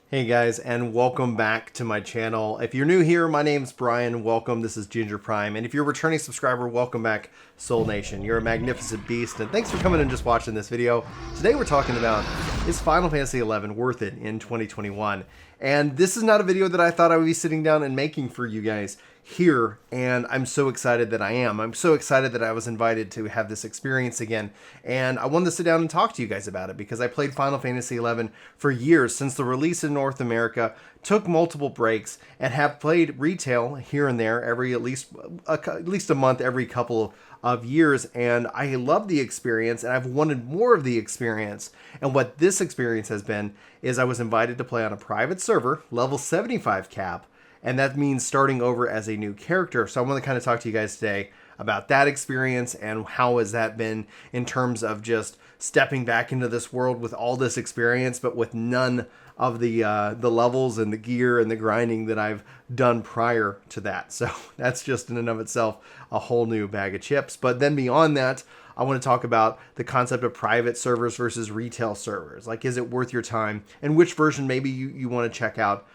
Hey guys, and welcome back to my channel. If you're new here, my name's Brian. Welcome. This is Ginger Prime. And if you're a returning subscriber, welcome back, Soul Nation. You're a magnificent beast, and thanks for coming and just watching this video. Today we're talking about, is Final Fantasy XI worth it in 2021? And this is not a video that I thought I would be sitting down and making for you guys here, and I'm so excited that I am. I'm so excited that I was invited to have this experience again, and I wanted to sit down and talk to you guys about it because I played Final Fantasy XI for years since the release in North America, took multiple breaks, and have played retail here and there every at least a month every couple of years, and I love the experience, and I've wanted more of the experience. And what this experience has been is I was invited to play on a private server, level 75 cap, and that means starting over as a new character. So I want to kind of talk to you guys today about that experience and how has that been in terms of just stepping back into this world with all this experience, but with none of the levels and the gear and the grinding that I've done prior to that. So that's just in and of itself a whole new bag of chips. But then beyond that, I want to talk about the concept of private servers versus retail servers. Like, is it worth your time? And which version maybe you want to check out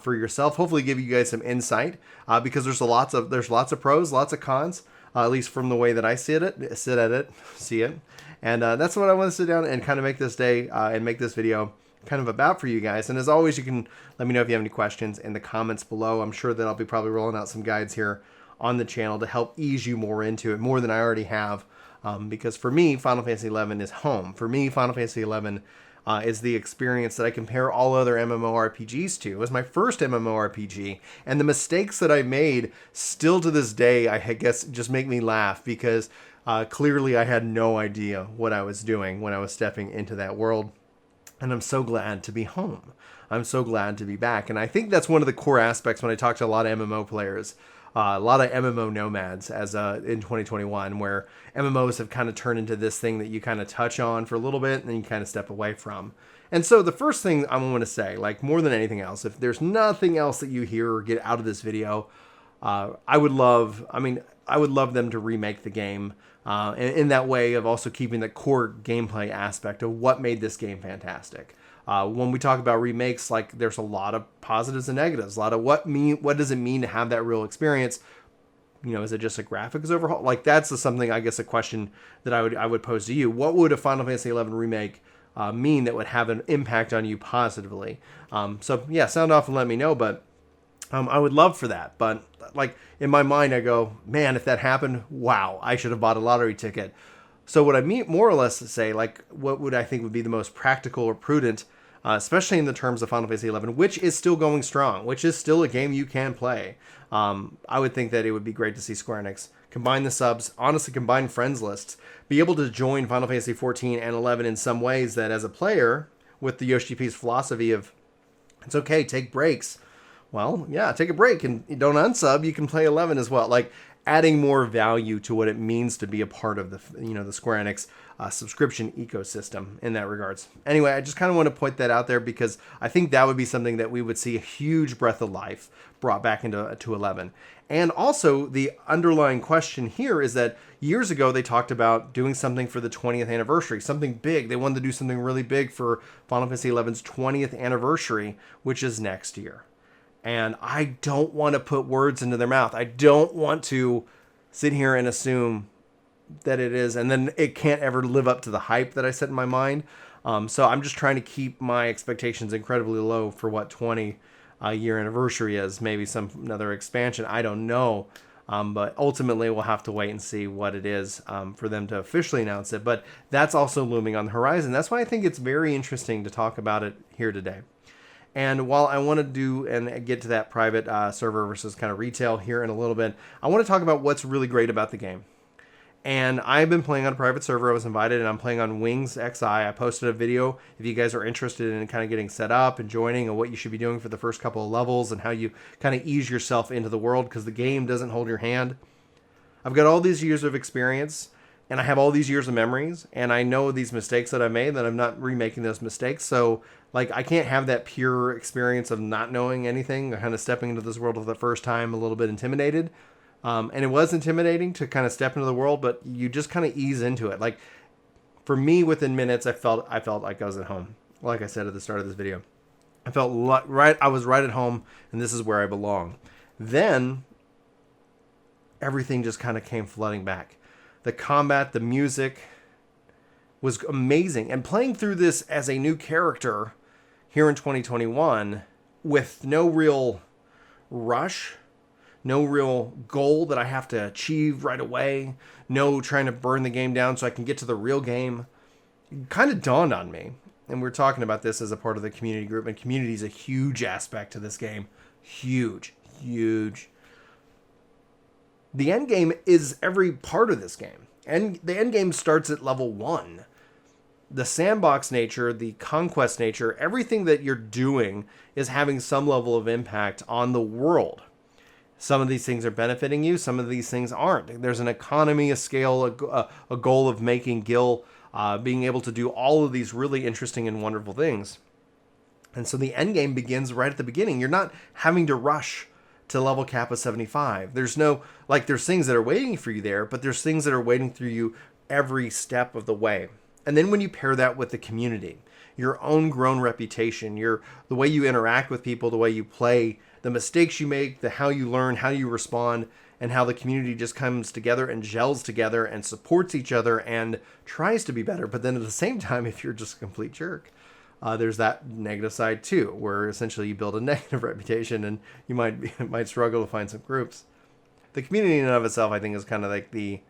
for yourself. Hopefully give you guys some insight because there's lots of pros, lots of cons, at least from the way that I see it. And that's what I want to sit down and kind of make this day and make this video kind of about for you guys. And as always, you can let me know if you have any questions in the comments below. I'm sure that I'll be probably rolling out some guides here on the channel to help ease you more into it, more than I already have. Because for me, Final Fantasy XI is home. For me, Final Fantasy XI is the experience that I compare all other MMORPGs to. It was my first MMORPG, and the mistakes that I made still to this day, I guess, just make me laugh because clearly I had no idea what I was doing when I was stepping into that world. And I'm so glad to be home. I'm so glad to be back. And I think that's one of the core aspects when I talk to a lot of MMO players. A lot of MMO nomads as in 2021, where MMOs have kind of turned into this thing that you kind of touch on for a little bit and then you kind of step away from. And so the first thing I want to say, like more than anything else, if there's nothing else that you hear or get out of this video, I would love them to remake the game in that way of also keeping the core gameplay aspect of what made this game fantastic. When we talk about remakes, like there's a lot of positives and negatives, a lot of what does it mean to have that real experience? You know, is it just a graphics overhaul? Like that's something, I guess, a question that I would pose to you. What would a Final Fantasy XI remake mean that would have an impact on you positively? So yeah, sound off and let me know, but I would love for that. But like in my mind, I go, man, if that happened, wow, I should have bought a lottery ticket. So what I mean, more or less, to say, like, what would I think would be the most practical or prudent, especially in the terms of Final Fantasy XI, which is still going strong, which is still a game you can play. I would think that it would be great to see Square Enix combine the subs, honestly combine friends lists, be able to join Final Fantasy XIV and 11 in some ways that as a player, with the Yoshi P's philosophy of, it's okay, take breaks. Well, yeah, take a break and don't unsub, you can play 11 as well. Like, adding more value to what it means to be a part of the Square Enix subscription ecosystem in that regards. Anyway, I just kind of want to point that out there because I think that would be something that we would see a huge breath of life brought back into 11. And also the underlying question here is that years ago they talked about doing something for the 20th anniversary, something big. They wanted to do something really big for Final Fantasy XI's 20th anniversary, which is next year. And I don't want to put words into their mouth. I don't want to sit here and assume that it is, and then it can't ever live up to the hype that I set in my mind. So I'm just trying to keep my expectations incredibly low for what 20-year anniversary is. Maybe another expansion. I don't know. But ultimately, we'll have to wait and see what it is for them to officially announce it. But that's also looming on the horizon. That's why I think it's very interesting to talk about it here today. And while I want to do and get to that private server versus kind of retail here in a little bit, I want to talk about what's really great about the game. And I've been playing on a private server. I was invited, and I'm playing on Wings XI. I posted a video if you guys are interested in kind of getting set up and joining and what you should be doing for the first couple of levels and how you kind of ease yourself into the world because the game doesn't hold your hand. I've got all these years of experience, and I have all these years of memories, and I know these mistakes that I made, that I'm not remaking those mistakes. So, like, I can't have that pure experience of not knowing anything, kind of stepping into this world for the first time, a little bit intimidated. And it was intimidating to kind of step into the world, but you just kind of ease into it. Like, for me, within minutes, I felt like I was at home. Like I said at the start of this video, I felt right. I was right at home, and this is where I belong. Then everything just kind of came flooding back. The combat, the music was amazing. And playing through this as a new character here in 2021 with no real rush, no real goal that I have to achieve right away, no trying to burn the game down so I can get to the real game, it kind of dawned on me. And we're talking about this as a part of the community group, and community is a huge aspect to this game. Huge, huge. The end game is every part of this game. And the end game starts at level 1. The sandbox nature, the conquest nature, everything that you're doing is having some level of impact on the world. Some of these things are benefiting you. Some of these things aren't. There's an economy, a scale, a goal of making Gil, being able to do all of these really interesting and wonderful things. And so the end game begins right at the beginning. You're not having to rush to level cap of 75. There's no, like, there's things that are waiting for you there, but there's things that are waiting through you every step of the way. And then when you pair that with the community, your own grown reputation, the way you interact with people, the way you play, the mistakes you make, how you learn, how you respond, and how the community just comes together and gels together and supports each other and tries to be better. But then at the same time, if you're just a complete jerk, there's that negative side too, where essentially you build a negative reputation and you might struggle to find some groups. The community in and of itself, I think, is kind of like the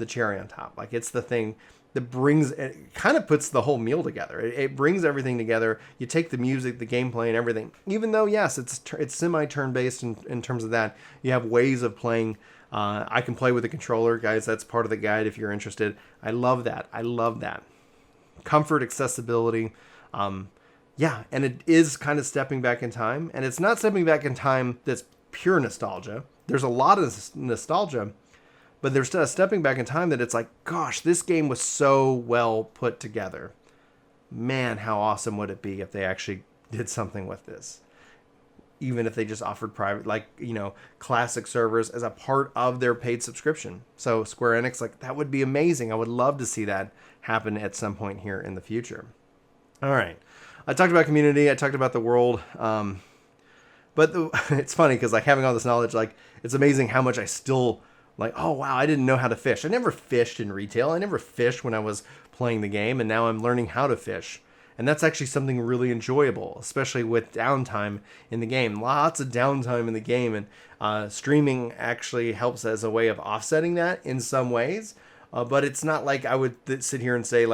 cherry on top. Like, it's the thing that it kind of puts the whole meal together. It brings everything together. You take the music, the gameplay, and everything. Even though, yes, it's semi-turn based in terms of that, you have ways of playing. I can play with a controller, guys. That's part of the guide if you're interested. I love that. Comfort, accessibility. Yeah, and it is kind of stepping back in time. And it's not stepping back in time that's pure nostalgia. There's a lot of nostalgia, but there's a stepping back in time that it's like, gosh, this game was so well put together. Man, how awesome would it be if they actually did something with this? Even if they just offered private, classic servers as a part of their paid subscription. So Square Enix, that would be amazing. I would love to see that happen at some point here in the future. All right. I talked about community. I talked about the world. But it's funny because having all this knowledge, it's amazing how much I still oh, wow, I didn't know how to fish. I never fished in retail. I never fished when I was playing the game, and now I'm learning how to fish. And that's actually something really enjoyable, especially with downtime in the game. Lots of downtime in the game, and streaming actually helps as a way of offsetting that in some ways. But it's not like I would sit here and say,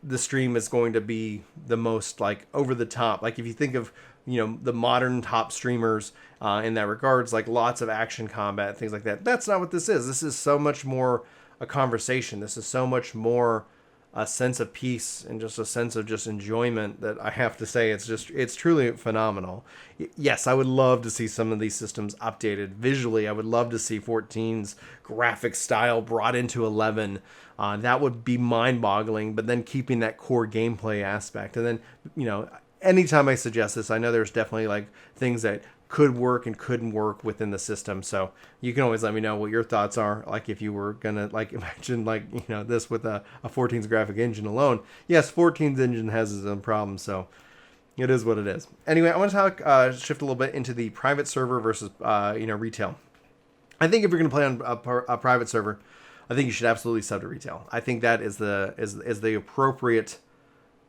the stream is going to be the most, over the top. If you think of, the modern top streamers in that regards, lots of action combat, things like that. That's not what this is. This is so much more a conversation. This is so much more a sense of peace and just a sense of just enjoyment that I have to say it's truly phenomenal. Yes, I would love to see some of these systems updated visually. I would love to see 14's graphic style brought into 11. That would be mind-boggling, but then keeping that core gameplay aspect. And then, anytime I suggest this, I know there's definitely things that could work and couldn't work within the system. So you can always let me know what your thoughts are. If you were gonna imagine this with a 14's graphic engine alone. Yes, 14's engine has its own problems, so it is what it is. Anyway, I want to talk shift a little bit into the private server versus retail. I think if you're gonna play on a private server, I think you should absolutely sub to retail. I think that is the appropriate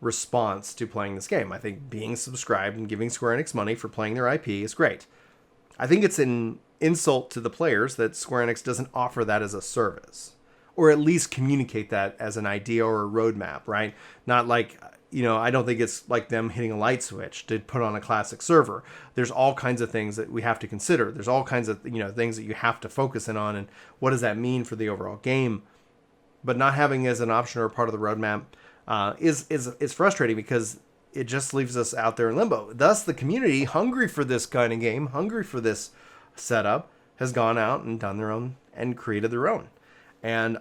response to playing this game. I think being subscribed and giving Square Enix money for playing their IP is great. I think it's an insult to the players that Square Enix doesn't offer that as a service, or at least communicate that as an idea or a roadmap, right? Not I don't think it's like them hitting a light switch to put on a classic server. There's all kinds of things that we have to consider. There's all kinds of things that you have to focus in on, and what does that mean for the overall game? But not having it as an option or part of the roadmap is frustrating, because it just leaves us out there in limbo. Thus, the community, hungry for this kind of game, hungry for this setup, has gone out and done their own and created their own. And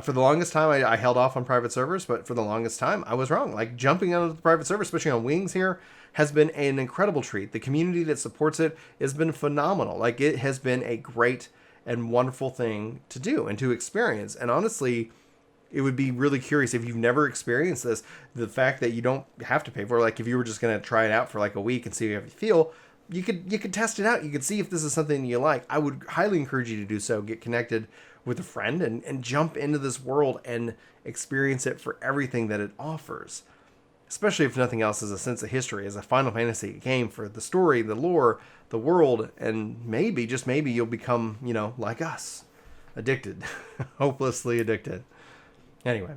for the longest time, I held off on private servers, but for the longest time, I was wrong. Jumping onto the private server, especially on Wings here, has been an incredible treat. The community that supports it has been phenomenal. It has been a great and wonderful thing to do and to experience. And honestly, it would be really curious if you've never experienced this, the fact that you don't have to pay for it. Like if you were just going to try it out for like a week and see how you feel, you could test it out. You could see if this is something you like. I would highly encourage you to do so. Get connected with a friend and jump into this world and experience it for everything that it offers. Especially if nothing else, as a sense of history, as a Final Fantasy game for the story, the lore, the world, and maybe, just maybe, you'll become, you know, like us, addicted, hopelessly addicted. Anyway,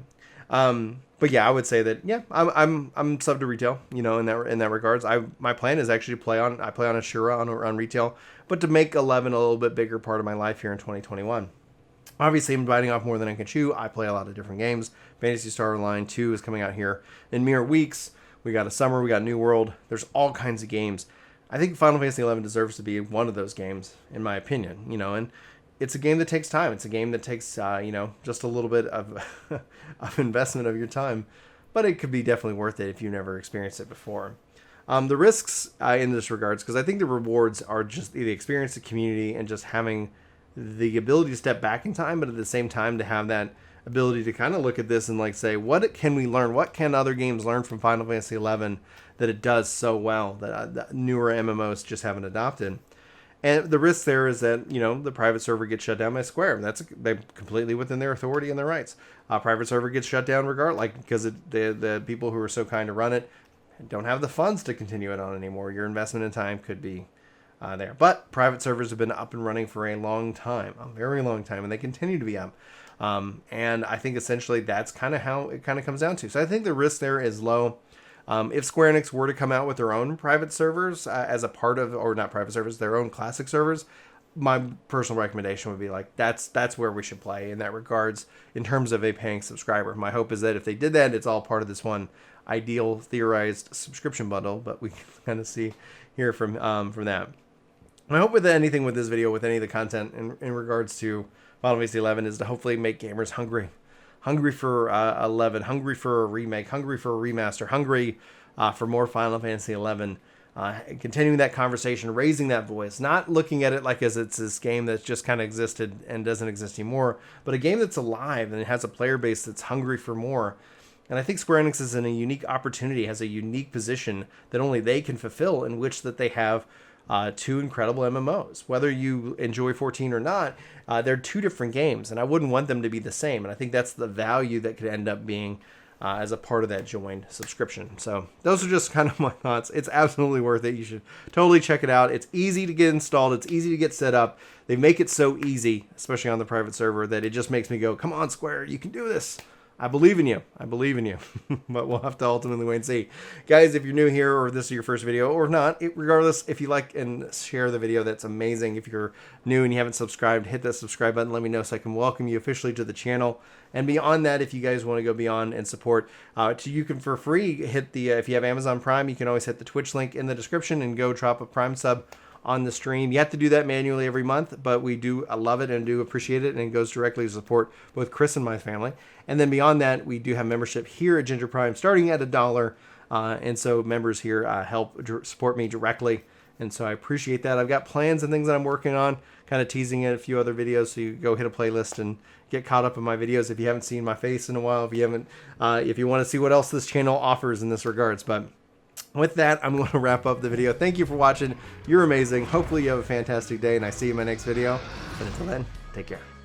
but yeah, I would say that I'm sub to retail, you know, in that regards. My plan is actually to play on Ashura on retail, but to make 11 a little bit bigger part of my life here in 2021. Obviously, I'm biting off more than I can chew. I play a lot of different games. Phantasy Star Online 2 is coming out here in mere weeks. We got a summer, we got New World. There's all kinds of games. I think Final Fantasy XI deserves to be one of those games, in my opinion. You know, and it's a game that takes time. It's a game that takes, you know, just a little bit of investment of your time. But it could be definitely worth it if you've never experienced it before. The risks in this regards, because I think the rewards are just the experience, the community, and just having the ability to step back in time, but at the same time to have that ability to kind of look at this and like say, what can we learn? What can other games learn from Final Fantasy XI that it does so well that newer MMOs just haven't adopted? And the risk there is that, you know, the private server gets shut down by Square. They're completely within their authority and their rights. Private server gets shut down because the people who are so kind to run it don't have the funds to continue it on anymore. Your investment in time could be there. But private servers have been up and running for a long time, a very long time, and they continue to be up. And I think essentially that's kind of how it kind of comes down to. So I think the risk there is low. If Square Enix were to come out with their own private servers as a part of, or not private servers, their own classic servers, my personal recommendation would be like, that's where we should play in that regards in terms of a paying subscriber. My hope is that if they did that, it's all part of this one ideal theorized subscription bundle, but we can kind of see here from that. My hope with anything with this video, with any of the content in regards to Final Fantasy XI, is to hopefully make gamers hungry for 11, hungry for a remake, hungry for a remaster, hungry for more Final Fantasy XI. Continuing that conversation, raising that voice, not looking at it like as it's this game that's just kind of existed and doesn't exist anymore, but a game that's alive and it has a player base that's hungry for more. And I think Square Enix is in a unique opportunity, has a unique position that only they can fulfill, in which that they have two incredible MMOs. Whether you enjoy 14 or not, they're two different games, and I wouldn't want them to be the same. And I think that's the value that could end up being as a part of that joined subscription. So those are just kind of my thoughts. It's absolutely worth it. You should totally check it out. It's easy to get installed. It's easy to get set up. They make it so easy, especially on the private server, that it just makes me go, come on, Square, you can do this. I believe in you. I believe in you. But we'll have to ultimately wait and see. Guys, if you're new here or this is your first video or not, regardless, if you like and share the video, that's amazing. If you're new and you haven't subscribed, hit that subscribe button. Let me know so I can welcome you officially to the channel. And beyond that, if you guys want to go beyond and support, you can for free hit the, if you have Amazon Prime, you can always hit the Twitch link in the description and go drop a Prime sub on the stream. You have to do that manually every month, but we do love it and do appreciate it, and it goes directly to support both Chris and my family. And then beyond that, we do have membership here at Ginger Prime starting at $1, and so members here help support me directly, and so I appreciate that. I've got plans and things that I'm working on, kind of teasing in a few other videos, so you go hit a playlist and get caught up in my videos if you haven't seen my face in a while, if you want to see what else this channel offers in this regards. But with that, I'm going to wrap up the video. Thank you for watching. You're amazing. Hopefully you have a fantastic day, and I see you in my next video. And until then, take care.